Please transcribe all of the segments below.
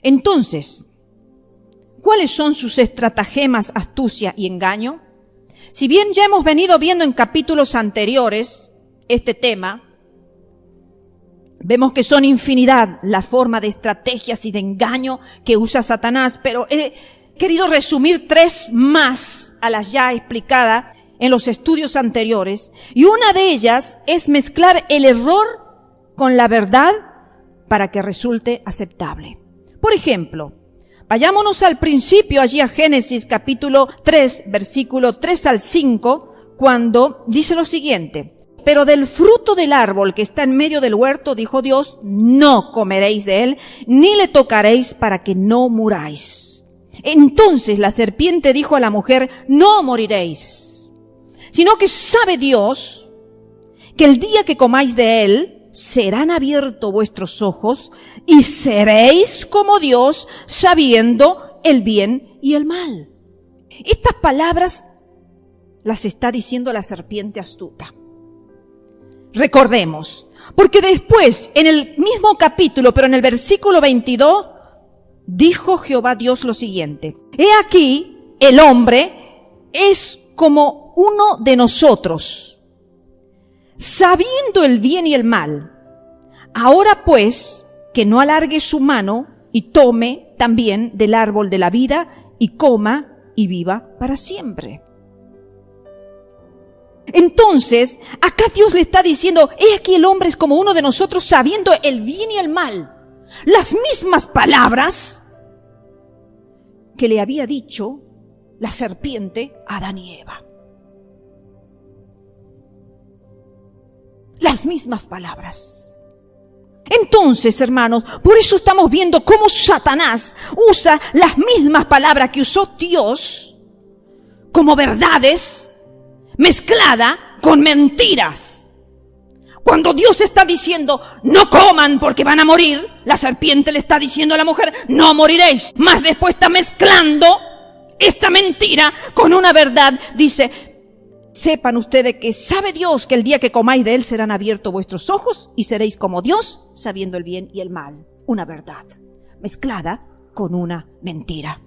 Entonces, ¿cuáles son sus estratagemas, astucia y engaño? Si bien ya hemos venido viendo en capítulos anteriores este tema, vemos que son infinidad la forma de estrategias y de engaño que usa Satanás, pero he querido resumir 3 más a las ya explicadas en los estudios anteriores, y una de ellas es mezclar el error con la verdad para que resulte aceptable. Por ejemplo, vayámonos al principio, allí a Génesis capítulo 3, versículo 3 al 5, cuando dice lo siguiente: pero del fruto del árbol que está en medio del huerto, dijo Dios, no comeréis de él, ni le tocaréis para que no muráis. Entonces la serpiente dijo a la mujer, no moriréis, sino que sabe Dios que el día que comáis de él, serán abiertos vuestros ojos y seréis como Dios, sabiendo el bien y el mal. Estas palabras las está diciendo la serpiente astuta. Recordemos, porque después, en el mismo capítulo, pero en el versículo 22, dijo Jehová Dios lo siguiente: he aquí, el hombre es como uno de nosotros, sabiendo el bien y el mal. Ahora pues, que no alargue su mano y tome también del árbol de la vida y coma y viva para siempre. Entonces, acá Dios le está diciendo, he aquí el hombre es como uno de nosotros, sabiendo el bien y el mal. Las mismas palabras que le había dicho la serpiente a Adán y Eva. Las mismas palabras. Entonces, hermanos, por eso estamos viendo cómo Satanás usa las mismas palabras que usó Dios como verdades, mezclada con mentiras. Cuando Dios está diciendo, no coman porque van a morir, la serpiente le está diciendo a la mujer, no moriréis. Más después está mezclando esta mentira con una verdad. Dice, sepan ustedes que sabe Dios que el día que comáis de él serán abiertos vuestros ojos y seréis como Dios, sabiendo el bien y el mal. Una verdad mezclada con una mentira.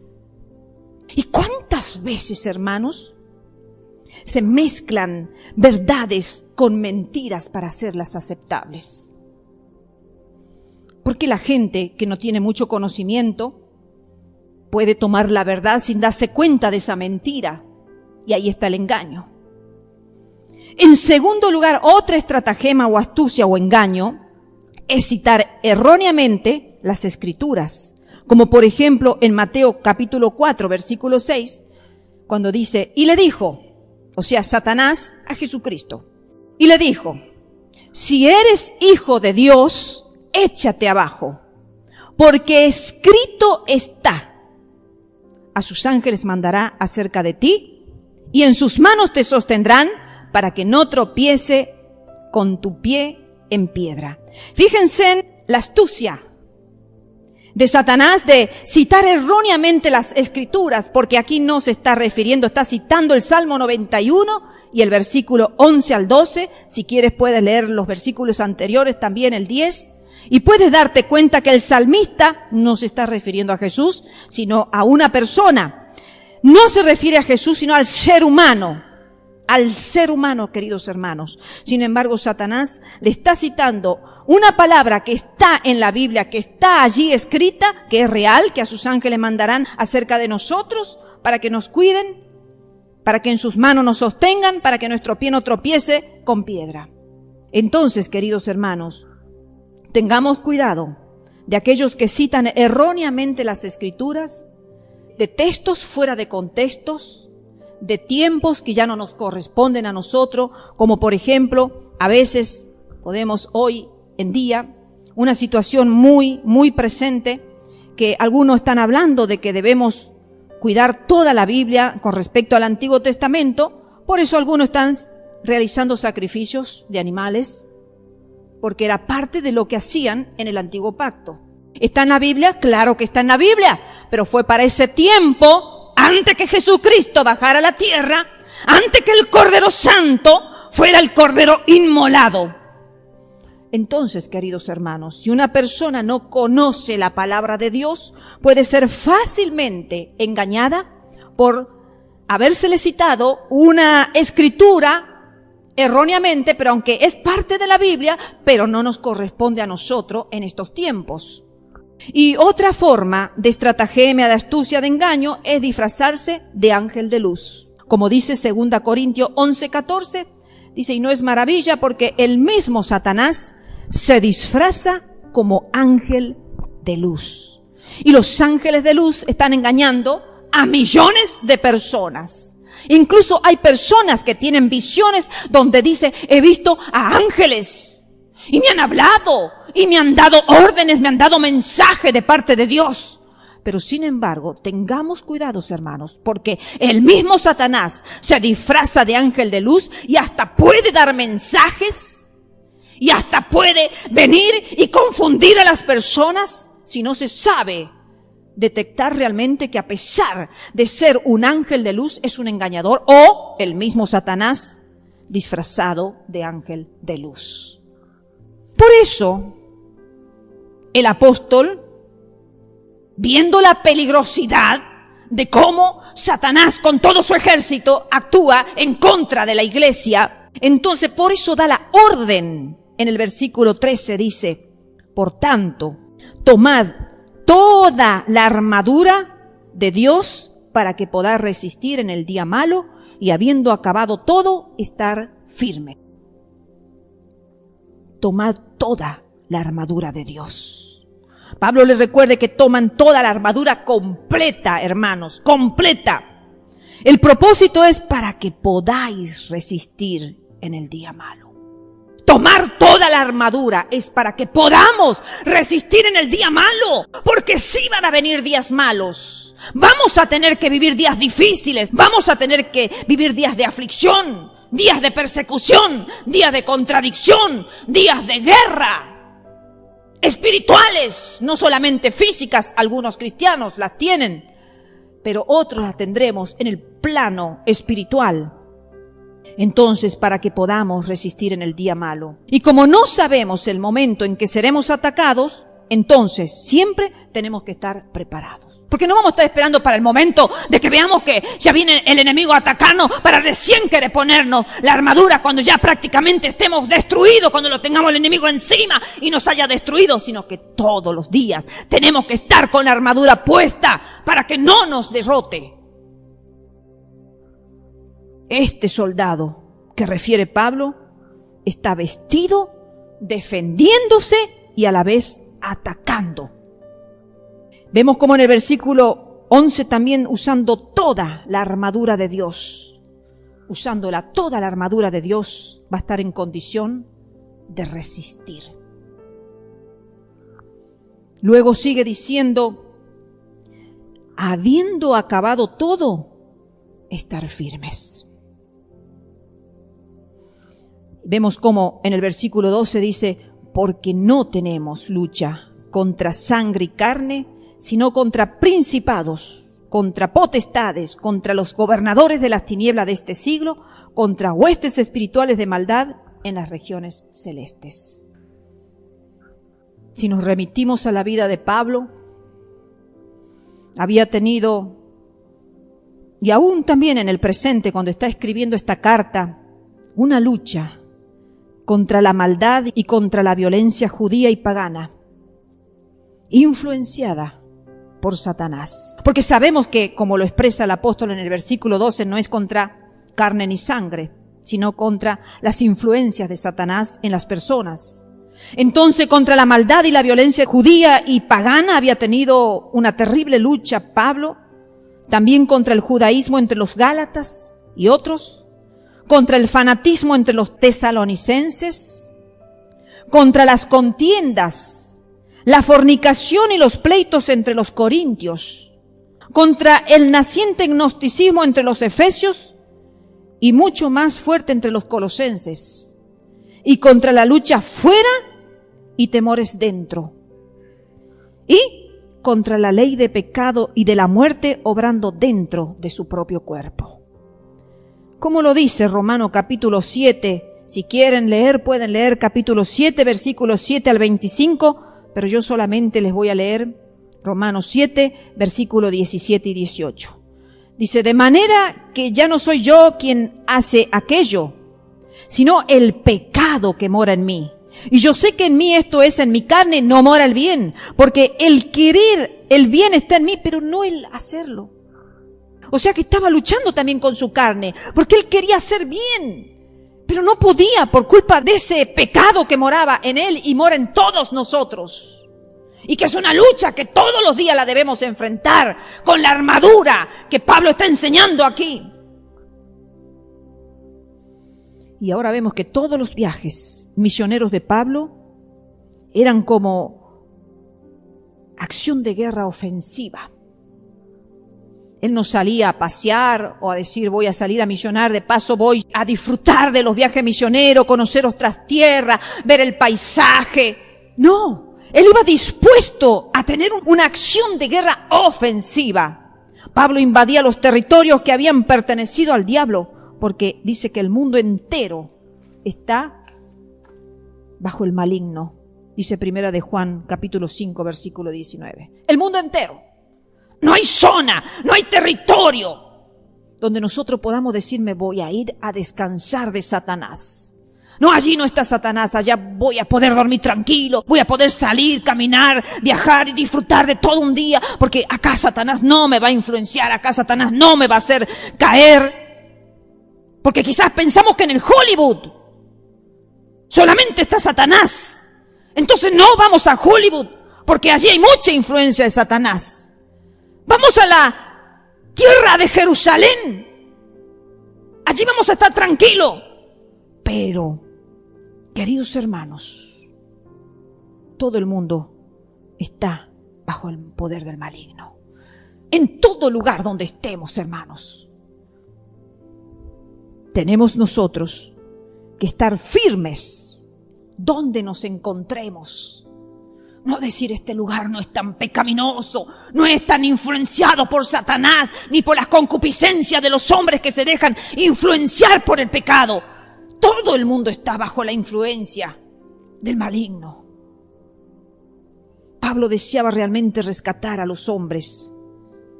¿Y cuántas veces, hermanos, se mezclan verdades con mentiras para hacerlas aceptables? Porque la gente que no tiene mucho conocimiento puede tomar la verdad sin darse cuenta de esa mentira, y ahí está el engaño. En segundo lugar, otra estratagema o astucia o engaño es citar erróneamente las Escrituras, como por ejemplo en Mateo capítulo 4, versículo 6, cuando dice, y le dijo, o sea, Satanás a Jesucristo, y le dijo, si eres hijo de Dios, échate abajo, porque escrito está, a sus ángeles mandará acerca de ti, y en sus manos te sostendrán, para que no tropiece con tu pie en piedra. Fíjense en la astucia de Satanás de citar erróneamente las Escrituras, porque aquí no se está refiriendo, está citando el Salmo 91 y el versículo 11 al 12. Si quieres puedes leer los versículos anteriores, también el 10, y puedes darte cuenta que el salmista no se está refiriendo a Jesús, sino a una persona. No se refiere a Jesús, sino al ser humano, queridos hermanos. Sin embargo, Satanás le está citando una palabra que está en la Biblia, que está allí escrita, que es real, que a sus ángeles mandarán acerca de nosotros, para que nos cuiden, para que en sus manos nos sostengan, para que nuestro pie no tropiece con piedra. Entonces, queridos hermanos, tengamos cuidado de aquellos que citan erróneamente las Escrituras, de textos fuera de contextos, de tiempos que ya no nos corresponden a nosotros, como por ejemplo, a veces podemos hoy en día, una situación muy presente, que algunos están hablando de que debemos cuidar toda la Biblia con respecto al Antiguo Testamento, por eso algunos están realizando sacrificios de animales, porque era parte de lo que hacían en el Antiguo Pacto. ¿Está en la Biblia? Claro que está en la Biblia, pero fue para ese tiempo, antes que Jesucristo bajara a la tierra, antes que el Cordero Santo fuera el Cordero inmolado. Entonces, queridos hermanos, si una persona no conoce la palabra de Dios, puede ser fácilmente engañada por habérsele citado una escritura erróneamente, pero aunque es parte de la Biblia, pero no nos corresponde a nosotros en estos tiempos. Y otra forma de estratagema, de astucia, de engaño, es disfrazarse de ángel de luz. Como dice 2 Corintios 11:14, dice, y no es maravilla porque el mismo Satanás se disfraza como ángel de luz. Y los ángeles de luz están engañando a millones de personas. Incluso hay personas que tienen visiones donde dice, he visto a ángeles y me han hablado y me han dado órdenes, me han dado mensaje de parte de Dios. Pero sin embargo, tengamos cuidados, hermanos, porque el mismo Satanás se disfraza de ángel de luz y hasta puede dar mensajes y hasta puede venir y confundir a las personas si no se sabe detectar realmente que a pesar de ser un ángel de luz es un engañador o el mismo Satanás disfrazado de ángel de luz. Por eso, el apóstol, viendo la peligrosidad de cómo Satanás con todo su ejército actúa en contra de la iglesia, entonces por eso da la orden. En el versículo 13 dice, por tanto, tomad toda la armadura de Dios para que podáis resistir en el día malo y habiendo acabado todo, estar firme. Tomad toda la armadura de Dios. Pablo les recuerde que toman toda la armadura completa, hermanos, completa. El propósito es para que podáis resistir en el día malo. Tomar toda la armadura es para que podamos resistir en el día malo, porque sí van a venir días malos. Vamos a tener que vivir días difíciles, vamos a tener que vivir días de aflicción, días de persecución, días de contradicción, días de guerra, espirituales, no solamente físicas. Algunos cristianos las tienen, pero otros las tendremos en el plano espiritual. Entonces, para que podamos resistir en el día malo. Y como no sabemos el momento en que seremos atacados, entonces siempre tenemos que estar preparados. Porque no vamos a estar esperando para el momento de que veamos que ya viene el enemigo a atacarnos para recién querer ponernos la armadura cuando ya prácticamente estemos destruidos, cuando lo tengamos el enemigo encima y nos haya destruido, sino que todos los días tenemos que estar con la armadura puesta para que no nos derrote. Este soldado que refiere Pablo está vestido, defendiéndose y a la vez atacando. Vemos como en el versículo 11 también usando toda la armadura de Dios. Usándola toda la armadura de Dios va a estar en condición de resistir. Luego sigue diciendo, habiendo acabado todo, estar firmes. Vemos como en el versículo 12 dice, porque no tenemos lucha contra sangre y carne, sino contra principados, contra potestades, contra los gobernadores de las tinieblas de este siglo, contra huestes espirituales de maldad en las regiones celestes. Si nos remitimos a la vida de Pablo, había tenido, y aún también en el presente cuando está escribiendo esta carta, una lucha contra la maldad y contra la violencia judía y pagana, influenciada por Satanás. Porque sabemos que, como lo expresa el apóstol en el versículo 12, no es contra carne ni sangre, sino contra las influencias de Satanás en las personas. Entonces, contra la maldad y la violencia judía y pagana había tenido una terrible lucha Pablo, también contra el judaísmo entre los gálatas y otros, contra el fanatismo entre los tesalonicenses, contra las contiendas, la fornicación y los pleitos entre los corintios, contra el naciente gnosticismo entre los efesios y mucho más fuerte entre los colosenses, y contra la lucha fuera y temores dentro, y contra la ley de pecado y de la muerte obrando dentro de su propio cuerpo. Como lo dice Romanos capítulo 7, Si quieren leer, pueden leer capítulo 7, versículos 7 al 25, pero yo solamente les voy a leer Romanos 7, versículo 17 y 18. Dice, de manera que ya no soy yo quien hace aquello, sino el pecado que mora en mí. Y yo sé que en mí, esto es, en mi carne, no mora el bien, porque el querer el bien está en mí, pero no el hacerlo. O sea que estaba luchando también con su carne, porque él quería hacer bien, pero no podía por culpa de ese pecado que moraba en él y mora en todos nosotros. Y que es una lucha que todos los días la debemos enfrentar con la armadura que Pablo está enseñando aquí. Y ahora vemos que todos los viajes misioneros de Pablo eran como acción de guerra ofensiva. Él no salía a pasear o a decir voy a salir a misionar, de paso voy a disfrutar de los viajes misioneros, conocer otras tierras, ver el paisaje. No. Él iba dispuesto a tener una acción de guerra ofensiva. Pablo invadía los territorios que habían pertenecido al diablo, porque dice que el mundo entero está bajo el maligno. Dice primera de Juan, capítulo 5, versículo 19. El mundo entero. No hay zona, no hay territorio donde nosotros podamos decir me voy a ir a descansar de Satanás. No, allí no está Satanás, allá voy a poder dormir tranquilo, voy a poder salir, caminar, viajar y disfrutar de todo un día, porque acá Satanás no me va a influenciar, acá Satanás no me va a hacer caer. Porque quizás pensamos que en el Hollywood solamente está Satanás. Entonces no vamos a Hollywood, porque allí hay mucha influencia de Satanás. Vamos a la tierra de Jerusalén. Allí vamos a estar tranquilos. Pero, queridos hermanos, todo el mundo está bajo el poder del maligno. En todo lugar donde estemos, hermanos, tenemos nosotros que estar firmes donde nos encontremos. No decir este lugar no es tan pecaminoso, no es tan influenciado por Satanás, ni por las concupiscencias de los hombres que se dejan influenciar por el pecado. Todo el mundo está bajo la influencia del maligno. Pablo deseaba realmente rescatar a los hombres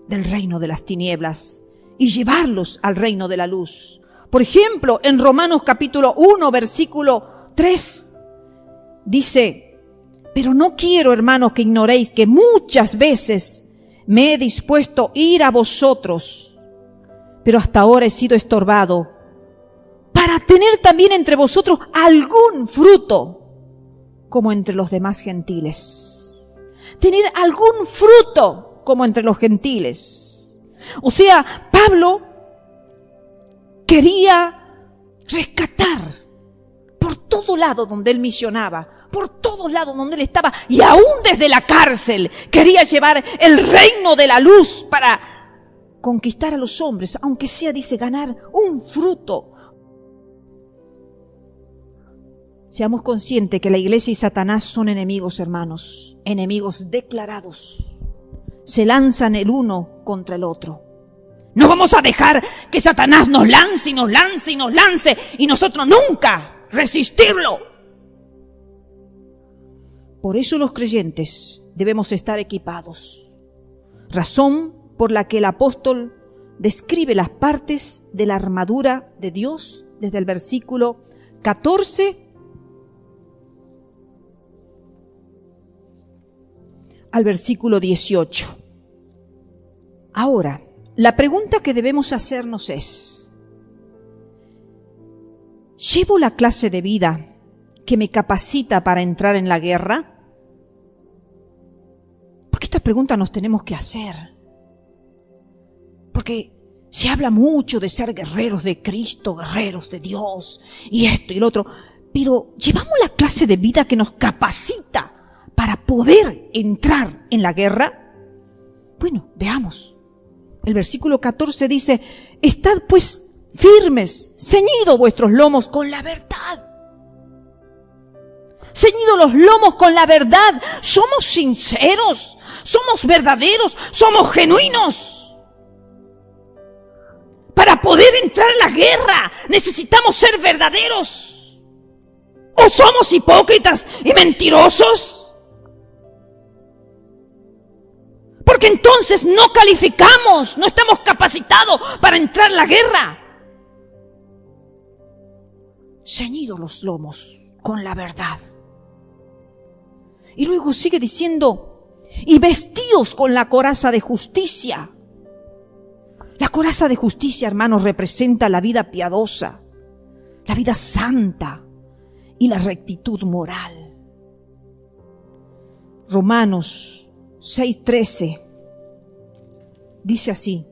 del reino de las tinieblas y llevarlos al reino de la luz. Por ejemplo, en Romanos capítulo 1, versículo 3, dice, pero no quiero, hermanos, que ignoréis que muchas veces me he dispuesto a ir a vosotros, pero hasta ahora he sido estorbado, para tener también entre vosotros algún fruto, como entre los demás gentiles. Tener algún fruto, como entre los gentiles. O sea, Pablo quería rescatar por todo lado donde él misionaba, por todos lados donde él estaba, y aún desde la cárcel quería llevar el reino de la luz para conquistar a los hombres, aunque sea, dice, ganar un fruto. Seamos conscientes que la iglesia y Satanás son enemigos, hermanos, enemigos declarados. Se lanzan el uno contra el otro. No vamos a dejar que Satanás nos lance y nos lance y nos lance y nosotros nunca resistirlo. Por eso los creyentes debemos estar equipados. Razón por la que el apóstol describe las partes de la armadura de Dios desde el versículo 14 al versículo 18. Ahora, la pregunta que debemos hacernos es, ¿llevo la clase de vida que me capacita para entrar en la guerra? Porque esta pregunta nos tenemos que hacer. Porque se habla mucho de ser guerreros de Cristo, guerreros de Dios, y esto y lo otro, pero ¿llevamos la clase de vida que nos capacita para poder entrar en la guerra? Bueno, veamos. El versículo 14 dice, estad pues firmes, ceñidos vuestros lomos con la verdad. Ceñidos los lomos con la verdad. Somos sinceros, somos verdaderos, somos genuinos. Para poder entrar en la guerra necesitamos ser verdaderos. ¿O somos hipócritas y mentirosos? Porque entonces no calificamos, no estamos capacitados para entrar en la guerra. Ceñidos los lomos con la verdad. Y luego sigue diciendo, y vestíos con la coraza de justicia. La coraza de justicia, hermanos, representa la vida piadosa, la vida santa y la rectitud moral. Romanos 6:13 dice así: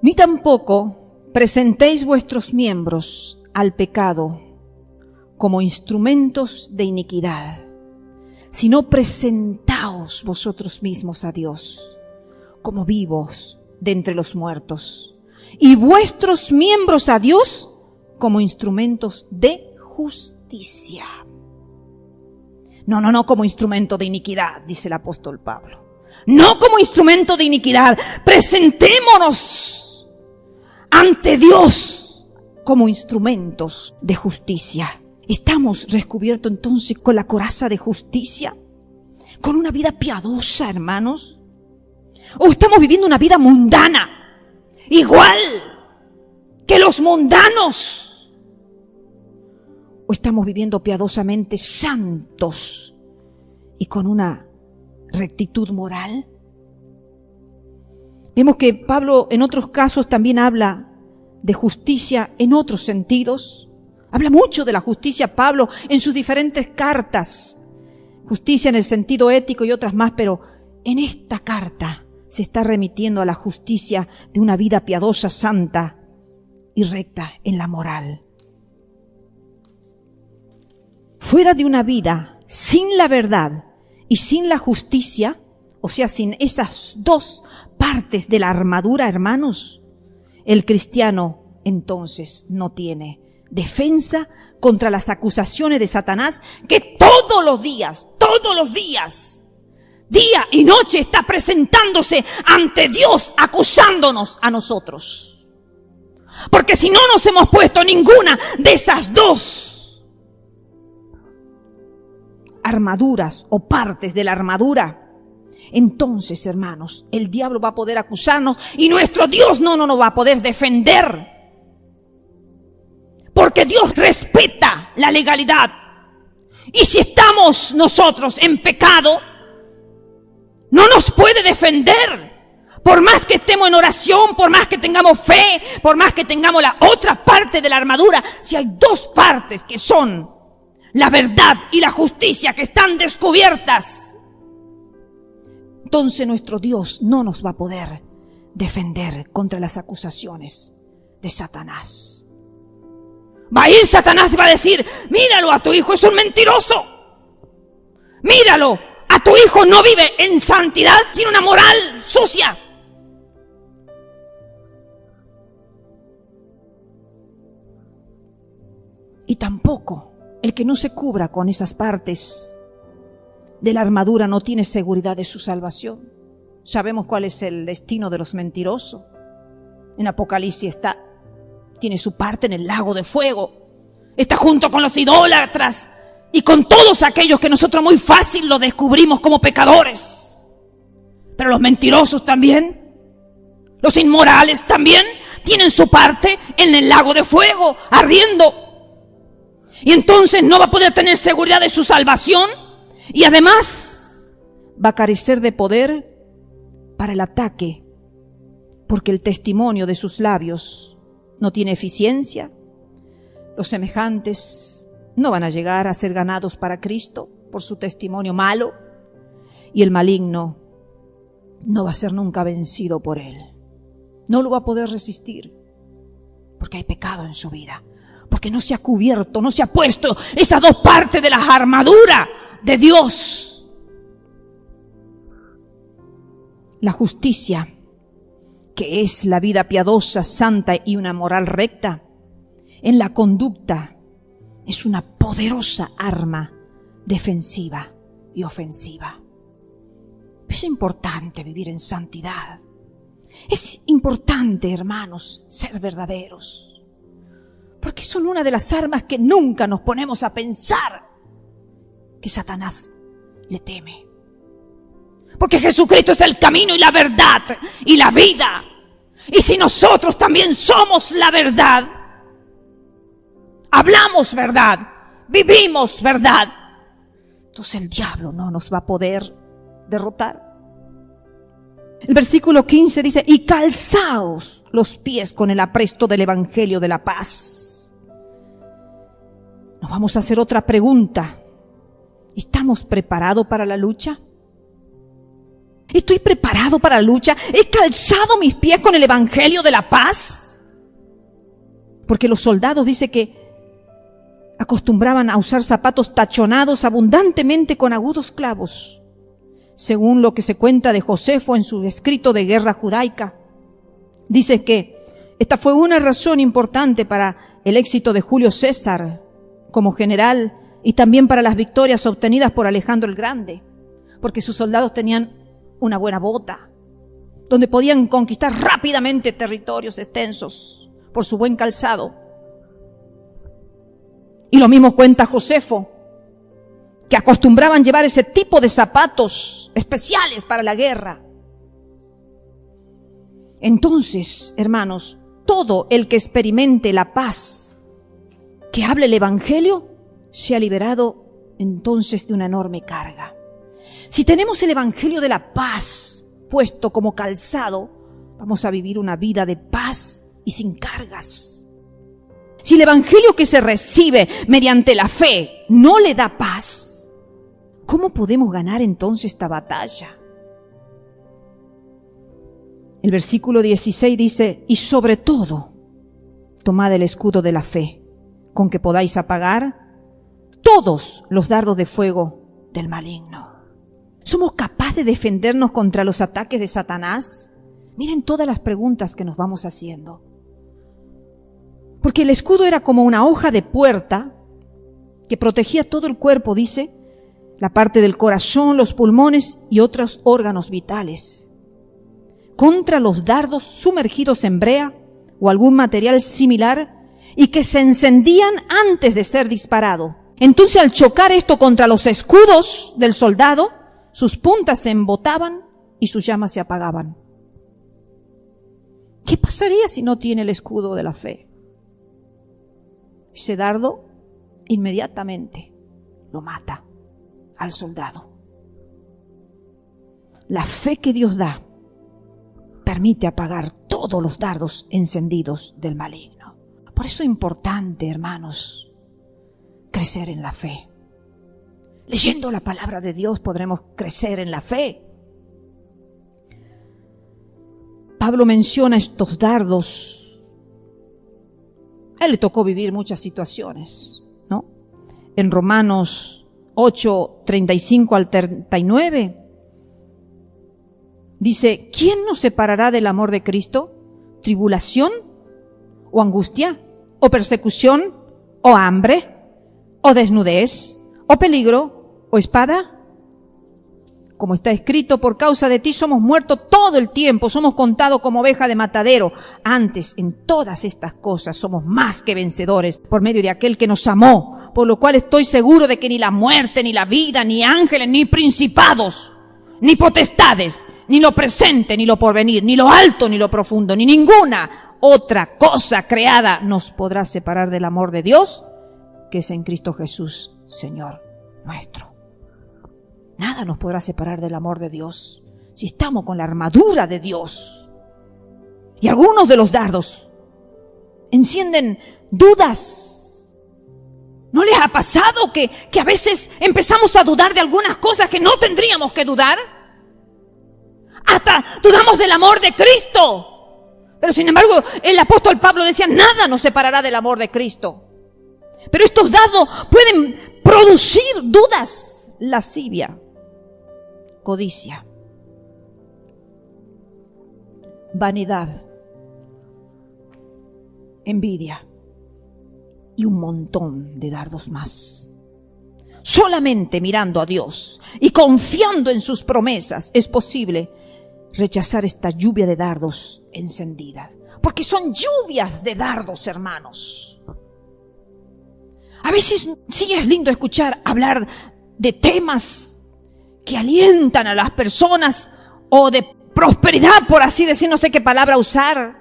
ni tampoco presentéis vuestros miembros al pecado como instrumentos de iniquidad, sino presentaos vosotros mismos a Dios como vivos de entre los muertos, y vuestros miembros a Dios como instrumentos de justicia. No como instrumento de iniquidad, dice el apóstol Pablo. No como instrumento de iniquidad. Presentémonos ante Dios como instrumentos de justicia. ¿Estamos recubiertos entonces con la coraza de justicia? ¿Con una vida piadosa, hermanos? ¿O estamos viviendo una vida mundana, igual que los mundanos? ¿O estamos viviendo piadosamente santos y con una rectitud moral? Vemos que Pablo en otros casos también habla de justicia en otros sentidos. Habla mucho de la justicia Pablo en sus diferentes cartas. Justicia en el sentido ético y otras más, pero en esta carta se está remitiendo a la justicia de una vida piadosa, santa y recta en la moral. Fuera de una vida sin la verdad y sin la justicia, o sea, sin esas dos partes de la armadura, hermanos, el cristiano entonces no tiene defensa contra las acusaciones de Satanás, que todos los días, día y noche está presentándose ante Dios acusándonos a nosotros. Porque si no nos hemos puesto ninguna de esas dos armaduras o partes de la armadura, entonces, hermanos, el diablo va a poder acusarnos y nuestro Dios no nos va a poder defender. Porque Dios respeta la legalidad. Y si estamos nosotros en pecado, no nos puede defender. Por más que estemos en oración, por más que tengamos fe, por más que tengamos la otra parte de la armadura, si hay dos partes que son la verdad y la justicia que están descubiertas, entonces nuestro Dios no nos va a poder defender contra las acusaciones de Satanás. Va a ir Satanás y va a decir: míralo, a tu hijo es un mentiroso. Míralo, a tu hijo no vive en santidad, tiene una moral sucia. Y tampoco el que no se cubra con esas partes de la armadura no tiene seguridad de su salvación. Sabemos cuál es el destino de los mentirosos. En Apocalipsis tiene su parte en el lago de fuego. Está junto con los idólatras y con todos aquellos que nosotros muy fácil lo descubrimos como pecadores. Pero los mentirosos también, los inmorales también, tienen su parte en el lago de fuego, ardiendo. Y entonces no va a poder tener seguridad de su salvación y además va a carecer de poder para el ataque, porque el testimonio de sus labios no tiene eficiencia. Los semejantes no van a llegar a ser ganados para Cristo por su testimonio malo, y el maligno no va a ser nunca vencido por él. No lo va a poder resistir, porque hay pecado en su vida, porque no se ha cubierto, no se ha puesto esas dos partes de la armadura de Dios. La justicia, que es la vida piadosa, santa y una moral recta, en la conducta es una poderosa arma defensiva y ofensiva. Es importante vivir en santidad. Es importante, hermanos, ser verdaderos. Porque son una de las armas que nunca nos ponemos a pensar que Satanás le teme. Porque Jesucristo es el camino y la verdad y la vida. Y si nosotros también somos la verdad, hablamos verdad, vivimos verdad, entonces el diablo no nos va a poder derrotar. El versículo 15 dice: y calzaos los pies con el apresto del evangelio de la paz. Nos vamos a hacer otra pregunta. ¿Estamos preparados para la lucha? ¿Estoy preparado para la lucha? ¿He calzado mis pies con el evangelio de la paz? Porque los soldados, dice que acostumbraban a usar zapatos tachonados abundantemente con agudos clavos, según lo que se cuenta de Josefo en su escrito de guerra judaica. Dice que esta fue una razón importante para el éxito de Julio César como general y también para las victorias obtenidas por Alejandro el Grande, porque sus soldados tenían una buena bota, donde podían conquistar rápidamente territorios extensos por su buen calzado. Y lo mismo cuenta Josefo, que acostumbraban llevar ese tipo de zapatos especiales para la guerra. Entonces, hermanos, todo el que experimente la paz, que hable el evangelio, se ha liberado entonces de una enorme carga. Si tenemos el evangelio de la paz puesto como calzado, vamos a vivir una vida de paz y sin cargas. Si el evangelio que se recibe mediante la fe no le da paz, ¿cómo podemos ganar entonces esta batalla? El versículo 16 dice: y sobre todo, tomad el escudo de la fe, con que podáis apagar todos los dardos de fuego del maligno. ¿Somos capaces de defendernos contra los ataques de Satanás? Miren todas las preguntas que nos vamos haciendo. Porque el escudo era como una hoja de puerta que protegía todo el cuerpo, dice, la parte del corazón, los pulmones y otros órganos vitales, contra los dardos sumergidos en brea o algún material similar y que se encendían antes de ser disparado. Entonces, al chocar esto contra los escudos del soldado, sus puntas se embotaban y sus llamas se apagaban. ¿Qué pasaría si no tiene el escudo de la fe? Ese dardo inmediatamente lo mata al soldado. La fe que Dios da permite apagar todos los dardos encendidos del maligno. Por eso es importante, hermanos, crecer en la fe. Leyendo la palabra de Dios podremos crecer en la fe. Pablo menciona estos dardos. A él le tocó vivir muchas situaciones, ¿no? En Romanos 8, 35 al 39, dice: ¿quién nos separará del amor de Cristo? ¿Tribulación? ¿O angustia? ¿O persecución? ¿O hambre? ¿O desnudez? ¿O peligro? ¿O espada? Como está escrito: por causa de ti somos muertos todo el tiempo, somos contados como oveja de matadero. Antes, en todas estas cosas somos más que vencedores por medio de aquel que nos amó, por lo cual estoy seguro de que ni la muerte, ni la vida, ni ángeles, ni principados, ni potestades, ni lo presente, ni lo porvenir, ni lo alto, ni lo profundo, ni ninguna otra cosa creada nos podrá separar del amor de Dios, que es en Cristo Jesús, Señor nuestro. Nada nos podrá separar del amor de Dios si estamos con la armadura de Dios. Y algunos de los dardos encienden dudas. ¿No les ha pasado que a veces empezamos a dudar de algunas cosas que no tendríamos que dudar? Hasta dudamos del amor de Cristo. Pero sin embargo, el apóstol Pablo decía: nada nos separará del amor de Cristo. Pero estos dardos pueden producir dudas, lascivia, codicia, vanidad, envidia y un montón de dardos más. Solamente mirando a Dios y confiando en sus promesas es posible rechazar esta lluvia de dardos encendidas. Porque son lluvias de dardos, hermanos. A veces sí es lindo escuchar hablar de temas que alientan a las personas o de prosperidad, por así decir, no sé qué palabra usar.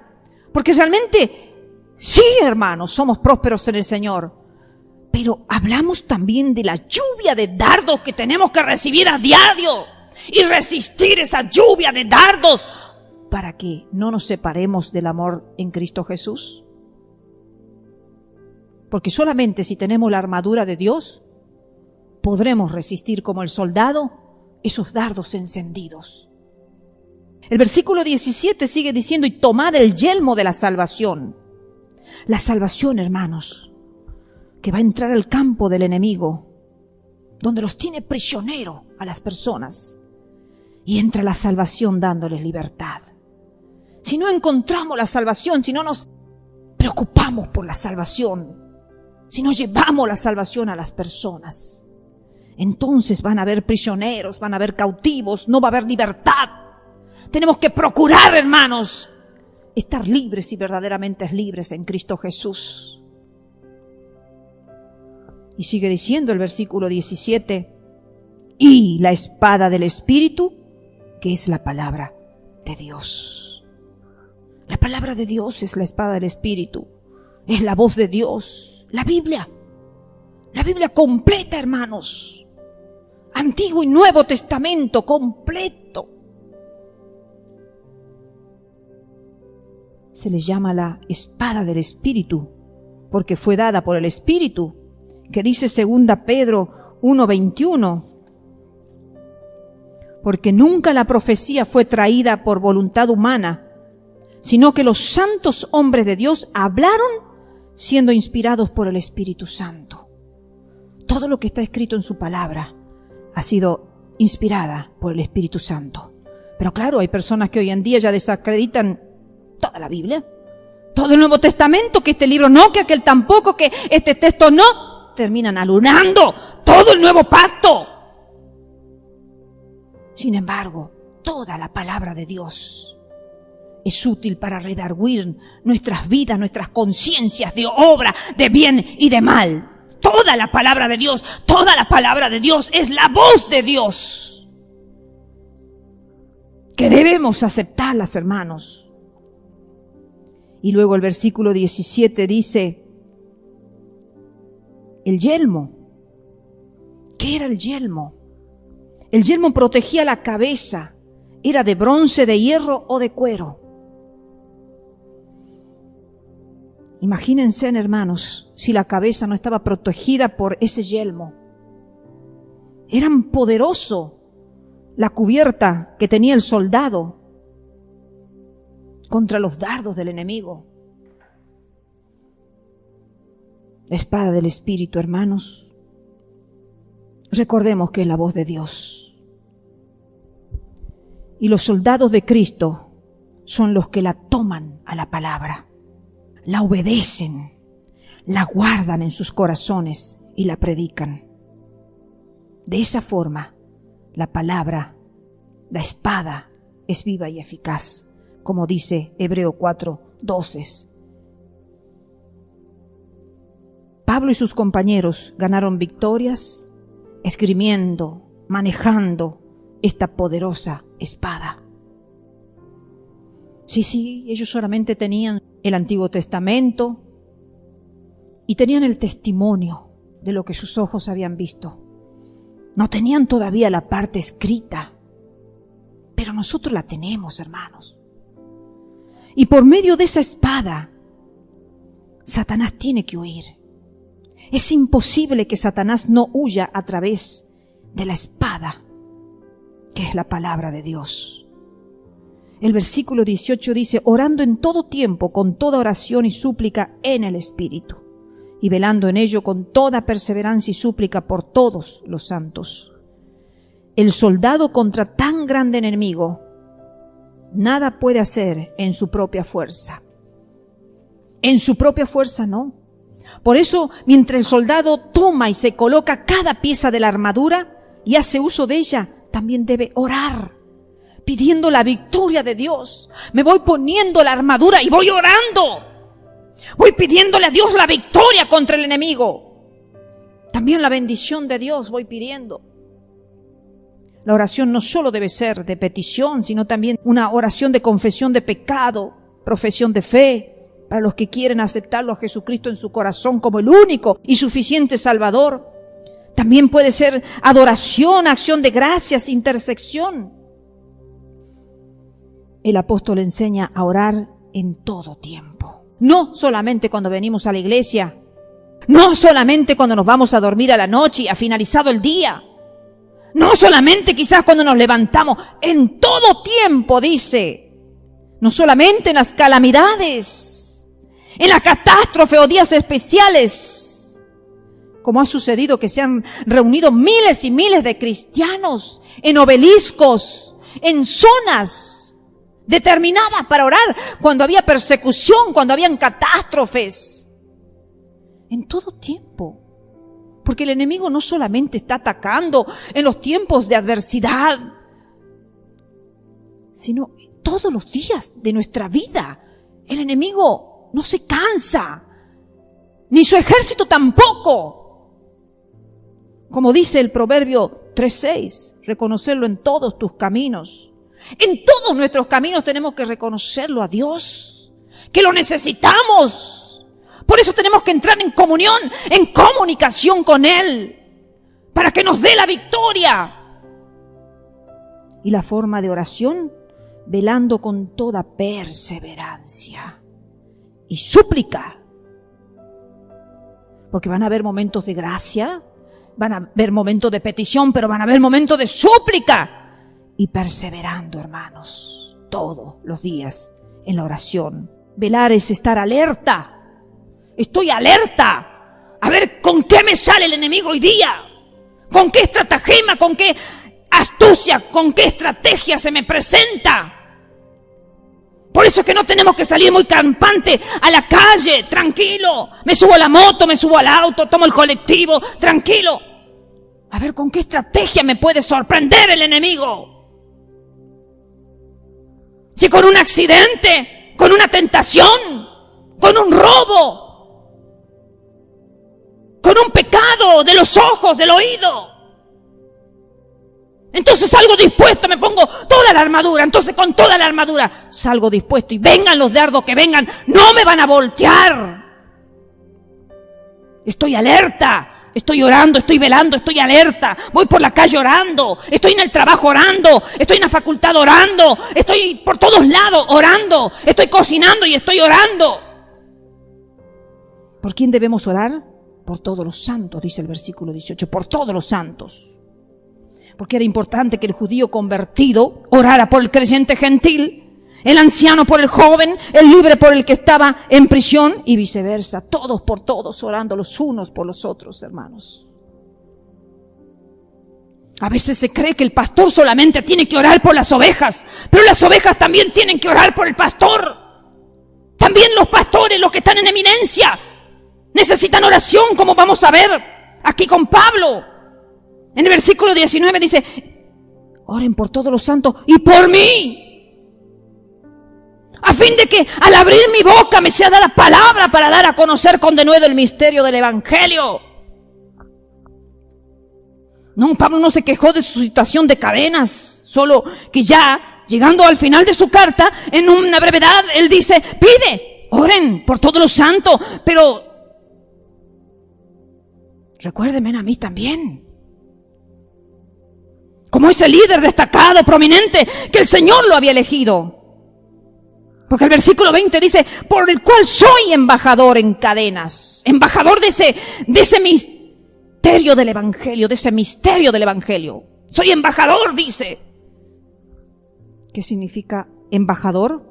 Porque realmente, sí, hermanos, somos prósperos en el Señor. Pero hablamos también de la lluvia de dardos que tenemos que recibir a diario y resistir esa lluvia de dardos para que no nos separemos del amor en Cristo Jesús. Porque solamente si tenemos la armadura de Dios, podremos resistir como el soldado esos dardos encendidos. El versículo 17 sigue diciendo, y tomad el yelmo de la salvación. La salvación, hermanos, que va a entrar al campo del enemigo, donde los tiene prisionero a las personas, y entra la salvación dándoles libertad. Si no encontramos la salvación, si no nos preocupamos por la salvación, si no llevamos la salvación a las personas, entonces van a haber prisioneros, van a haber cautivos, no va a haber libertad. Tenemos que procurar, hermanos, estar libres y verdaderamente libres en Cristo Jesús. Y sigue diciendo el versículo 17, y la espada del Espíritu, que es la palabra de Dios. La palabra de Dios es la espada del Espíritu, es la voz de Dios, la Biblia completa, hermanos, Antiguo y Nuevo Testamento completo. Se le llama la espada del Espíritu, porque fue dada por el Espíritu, que dice 2 Pedro 1:21, porque nunca la profecía fue traída por voluntad humana, sino que los santos hombres de Dios hablaron siendo inspirados por el Espíritu Santo. Todo lo que está escrito en su palabra ha sido inspirada por el Espíritu Santo. Pero claro, hay personas que hoy en día ya desacreditan toda la Biblia, todo el Nuevo Testamento, que este libro no, que aquel tampoco, que este texto no. Terminan anulando todo el nuevo pacto. Sin embargo, toda la palabra de Dios es útil para redarguir nuestras vidas, nuestras conciencias de obra, de bien y de mal. Toda la palabra de Dios, toda la palabra de Dios es la voz de Dios, que debemos aceptarlas, hermanos. Y luego el versículo 17 dice, el yelmo. ¿Qué era el yelmo? El yelmo protegía la cabeza, era de bronce, de hierro o de cuero. Imagínense, hermanos, si la cabeza no estaba protegida por ese yelmo. Era poderoso la cubierta que tenía el soldado contra los dardos del enemigo. La espada del Espíritu, hermanos, recordemos que es la voz de Dios. Y los soldados de Cristo son los que la toman a la palabra, la obedecen, la guardan en sus corazones y la predican. De esa forma, la palabra, la espada, es viva y eficaz, como dice Hebreo 4:12. Pablo y sus compañeros ganaron victorias esgrimiendo, manejando esta poderosa espada. Sí, ellos solamente tenían el Antiguo Testamento y tenían el testimonio de lo que sus ojos habían visto. No tenían todavía la parte escrita, pero nosotros la tenemos, hermanos. Y por medio de esa espada, Satanás tiene que huir. Es imposible que Satanás no huya a través de la espada, que es la palabra de Dios. El versículo 18 dice, orando en todo tiempo, con toda oración y súplica en el Espíritu, y velando en ello con toda perseverancia y súplica por todos los santos. El soldado contra tan grande enemigo nada puede hacer en su propia fuerza. En su propia fuerza no. Por eso, mientras el soldado toma y se coloca cada pieza de la armadura y hace uso de ella, también debe orar, pidiendo la victoria de Dios. Me voy poniendo la armadura y voy orando. Voy pidiéndole a Dios la victoria contra el enemigo. También la bendición de Dios voy pidiendo. La oración no solo debe ser de petición, sino también una oración de confesión de pecado, profesión de fe, para los que quieren aceptarlo a Jesucristo en su corazón como el único y suficiente Salvador. También puede ser adoración, acción de gracias, intersección. El apóstol enseña a orar en todo tiempo. No solamente cuando venimos a la iglesia, no solamente cuando nos vamos a dormir a la noche y ha finalizado el día, no solamente quizás cuando nos levantamos, en todo tiempo, dice. No solamente en las calamidades, en las catástrofes o días especiales, como ha sucedido que se han reunido miles y miles de cristianos en obeliscos, en zonas determinadas para orar, cuando había persecución, cuando habían catástrofes. En todo tiempo. Porque el enemigo no solamente está atacando en los tiempos de adversidad, sino todos los días de nuestra vida. El enemigo no se cansa, ni su ejército tampoco. Como dice el Proverbio 3:6, reconocerlo en todos tus caminos. En todos nuestros caminos tenemos que reconocerlo a Dios, que lo necesitamos. Por eso tenemos que entrar en comunión, en comunicación con Él, para que nos dé la victoria. Y la forma de oración, velando con toda perseverancia y súplica. Porque van a haber momentos de gracia, van a haber momentos de petición, pero van a haber momentos de súplica. Y perseverando, hermanos, todos los días en la oración. Velar es estar alerta. Estoy alerta a ver con qué me sale el enemigo hoy día, con qué estratagema, con qué astucia, con qué estrategia se me presenta. Por eso es que no tenemos que salir muy campante a la calle, tranquilo. Me subo a la moto, me subo al auto, tomo el colectivo, tranquilo. A ver con qué estrategia me puede sorprender el enemigo. Si con un accidente, con una tentación, con un robo, con un pecado de los ojos, del oído. Entonces salgo dispuesto, me pongo toda la armadura. Entonces con toda la armadura salgo dispuesto. Y vengan los dardos que vengan, no me van a voltear. Estoy alerta, estoy orando, estoy velando, estoy alerta. Voy por la calle orando, estoy en el trabajo orando, estoy en la facultad orando, estoy por todos lados orando, estoy cocinando y estoy orando. ¿Por quién debemos orar? Por todos los santos, dice el versículo 18, por todos los santos. Porque era importante que el judío convertido orara por el creyente gentil, el anciano por el joven, el libre por el que estaba en prisión y viceversa. Todos por todos, orando los unos por los otros, hermanos. A veces se cree que el pastor solamente tiene que orar por las ovejas, pero las ovejas también tienen que orar por el pastor. También los pastores, los que están en eminencia, necesitan oración, como vamos a ver aquí con Pablo. En el versículo 19 dice, oren por todos los santos y por mí, a fin de que al abrir mi boca me sea dada palabra para dar a conocer con denuedo el misterio del Evangelio. No, Pablo no se quejó de su situación de cadenas, solo que ya, llegando al final de su carta, en una brevedad, él dice, pide, oren por todos los santos, pero recuérdenme a mí también, como ese líder destacado, prominente, que el Señor lo había elegido. Porque el versículo 20 dice, por el cual soy embajador en cadenas, embajador de ese misterio del Evangelio, de ese misterio del Evangelio. Soy embajador, dice. ¿Qué significa embajador?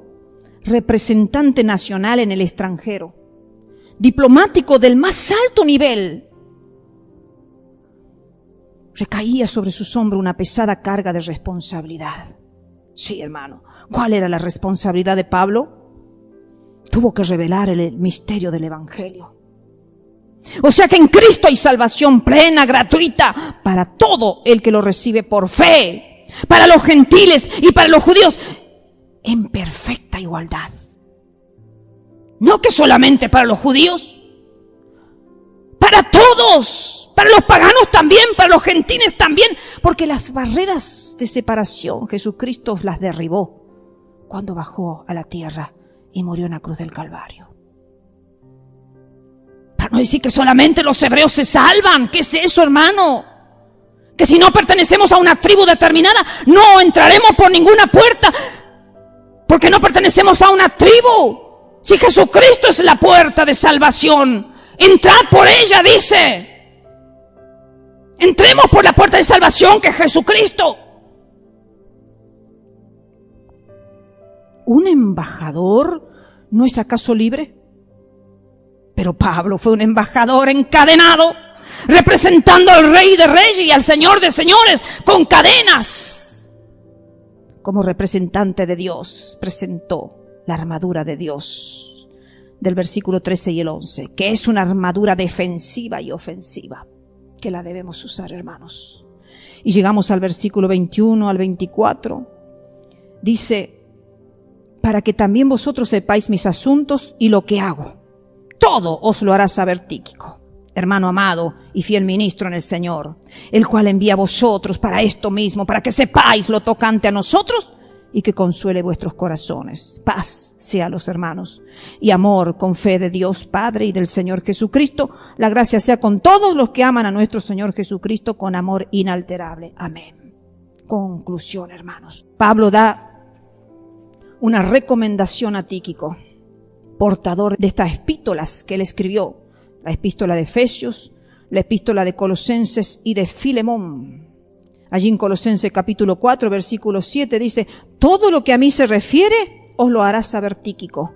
Representante nacional en el extranjero, diplomático del más alto nivel. Recaía sobre sus hombros una pesada carga de responsabilidad. Sí, hermano. ¿Cuál era la responsabilidad de Pablo? Tuvo que revelar el misterio del Evangelio. O sea que en Cristo hay salvación plena, gratuita, para todo el que lo recibe por fe, para los gentiles y para los judíos, en perfecta igualdad. No que solamente para los judíos, para para los paganos también, para los gentiles también, porque las barreras de separación Jesucristo las derribó cuando bajó a la tierra y murió en la cruz del Calvario. Para no decir que solamente los hebreos se salvan. ¿Qué es eso, hermano? Que si no pertenecemos a una tribu determinada, no entraremos por ninguna puerta, porque no pertenecemos a una tribu. Si Jesucristo es la puerta de salvación, entrad por ella, dice. Entremos por la puerta de salvación que es Jesucristo. ¿Un embajador no es acaso libre? Pero Pablo fue un embajador encadenado, representando al Rey de Reyes y al Señor de Señores con cadenas. Como representante de Dios, presentó la armadura de Dios, del versículo 13 y el 11, que es una armadura defensiva y ofensiva, que la debemos usar, hermanos. Y llegamos al versículo 21 al 24. Dice: para que también vosotros sepáis mis asuntos y lo que hago. Todo os lo hará saber Tíquico, hermano amado y fiel ministro en el Señor, el cual envía a vosotros para esto mismo, para que sepáis lo tocante a nosotros y que consuele vuestros corazones. Paz sea a los hermanos y amor con fe de Dios Padre y del Señor Jesucristo. La gracia sea con todos los que aman a nuestro Señor Jesucristo con amor inalterable. Amén. Conclusión, hermanos. Pablo da una recomendación a Tíquico, portador de estas epístolas que él escribió, la epístola de Efesios, la epístola de Colosenses y de Filemón. Allí en Colosenses capítulo 4, versículo 7 dice: todo lo que a mí se refiere os lo hará saber Tíquico,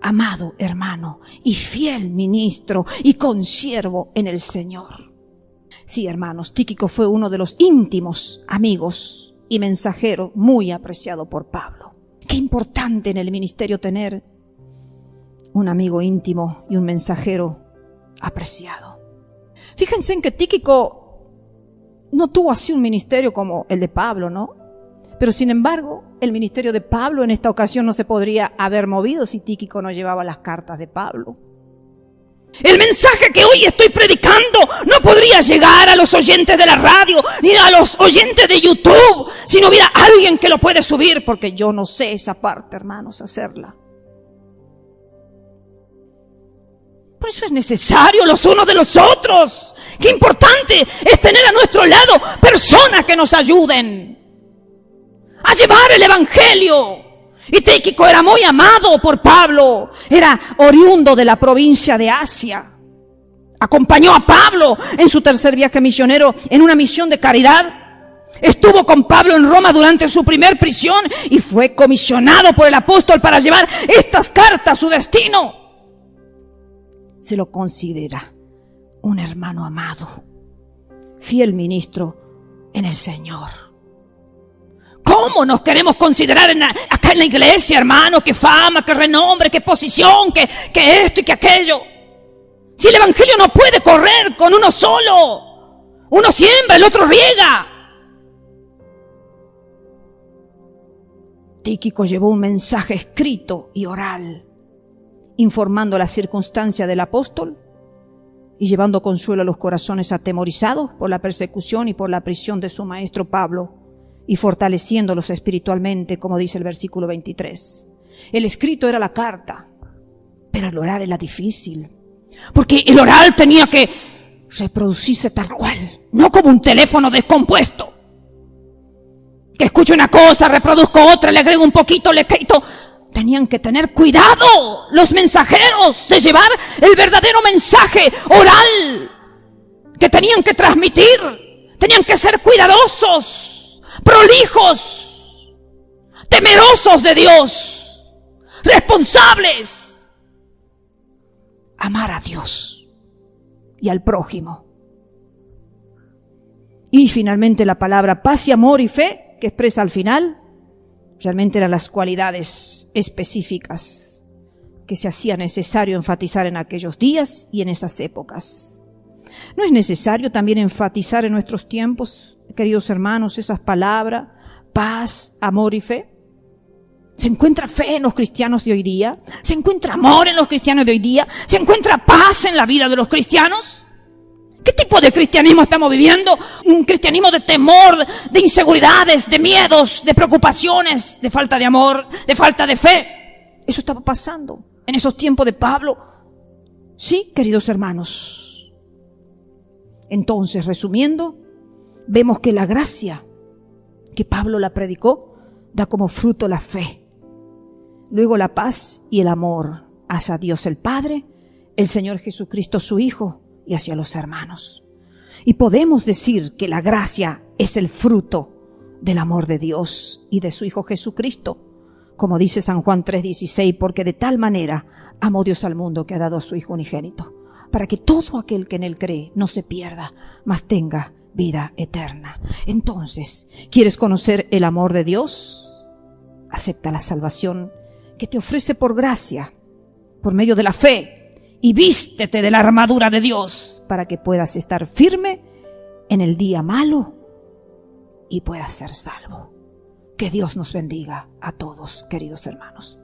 amado hermano y fiel ministro y consiervo en el Señor. Sí, hermanos, Tíquico fue uno de los íntimos amigos y mensajero muy apreciado por Pablo. Qué importante en el ministerio tener un amigo íntimo y un mensajero apreciado. Fíjense en que Tíquico no tuvo así un ministerio como el de Pablo, ¿no? Pero sin embargo, el ministerio de Pablo en esta ocasión no se podría haber movido si Tíquico no llevaba las cartas de Pablo. El mensaje que hoy estoy predicando no podría llegar a los oyentes de la radio ni a los oyentes de YouTube si no hubiera alguien que lo puede subir, porque yo no sé esa parte, hermanos, hacerla. Por eso es necesario los unos de los otros. Qué importante es tener a nuestro lado personas que nos ayuden a llevar el evangelio. Y Tíquico era muy amado por Pablo. Era oriundo de la provincia de Asia. Acompañó a Pablo en su tercer viaje misionero en una misión de caridad. Estuvo con Pablo en Roma durante su primer prisión y fue comisionado por el apóstol para llevar estas cartas a su destino. Se lo considera un hermano amado, fiel ministro en el Señor. ¿Cómo nos queremos considerar acá en la iglesia, hermano? ¿Qué fama, qué renombre, qué posición, qué esto y qué aquello? Si el evangelio no puede correr con uno solo, uno siembra, el otro riega. Tíquico llevó un mensaje escrito y oral, informando la circunstancia del apóstol y llevando consuelo a los corazones atemorizados por la persecución y por la prisión de su maestro Pablo, y fortaleciéndolos espiritualmente, como dice el versículo 23. El escrito era la carta, pero el oral era difícil, porque el oral tenía que reproducirse tal cual, no como un teléfono descompuesto, que escucho una cosa, reproduzco otra, le agrego un poquito, le quito. Tenían que tener cuidado los mensajeros de llevar el verdadero mensaje oral que tenían que transmitir. Tenían que ser cuidadosos, prolijos, temerosos de Dios, responsables. Amar a Dios y al prójimo. Y finalmente la palabra paz y amor y fe, que expresa al final, realmente eran las cualidades específicas que se hacía necesario enfatizar en aquellos días y en esas épocas. ¿No es necesario también enfatizar en nuestros tiempos, queridos hermanos, esas palabras, paz, amor y fe? ¿Se encuentra fe en los cristianos de hoy día? ¿Se encuentra amor en los cristianos de hoy día? ¿Se encuentra paz en la vida de los cristianos? ¿Qué tipo de cristianismo estamos viviendo? Un cristianismo de temor, de inseguridades, de miedos, de preocupaciones, de falta de amor, de falta de fe. Eso estaba pasando en esos tiempos de Pablo. Sí, queridos hermanos. Entonces, resumiendo, vemos que la gracia que Pablo la predicó da como fruto la fe, luego la paz y el amor hacia Dios el Padre, el Señor Jesucristo su Hijo y hacia los hermanos. Y podemos decir que la gracia es el fruto del amor de Dios y de su Hijo Jesucristo, como dice San Juan 3:16, porque de tal manera amó Dios al mundo que ha dado a su Hijo unigénito, para que todo aquel que en él cree no se pierda, mas tenga vida eterna. Entonces, ¿quieres conocer el amor de Dios? Acepta la salvación que te ofrece por gracia, por medio de la fe, y vístete de la armadura de Dios para que puedas estar firme en el día malo y puedas ser salvo. Que Dios nos bendiga a todos, queridos hermanos.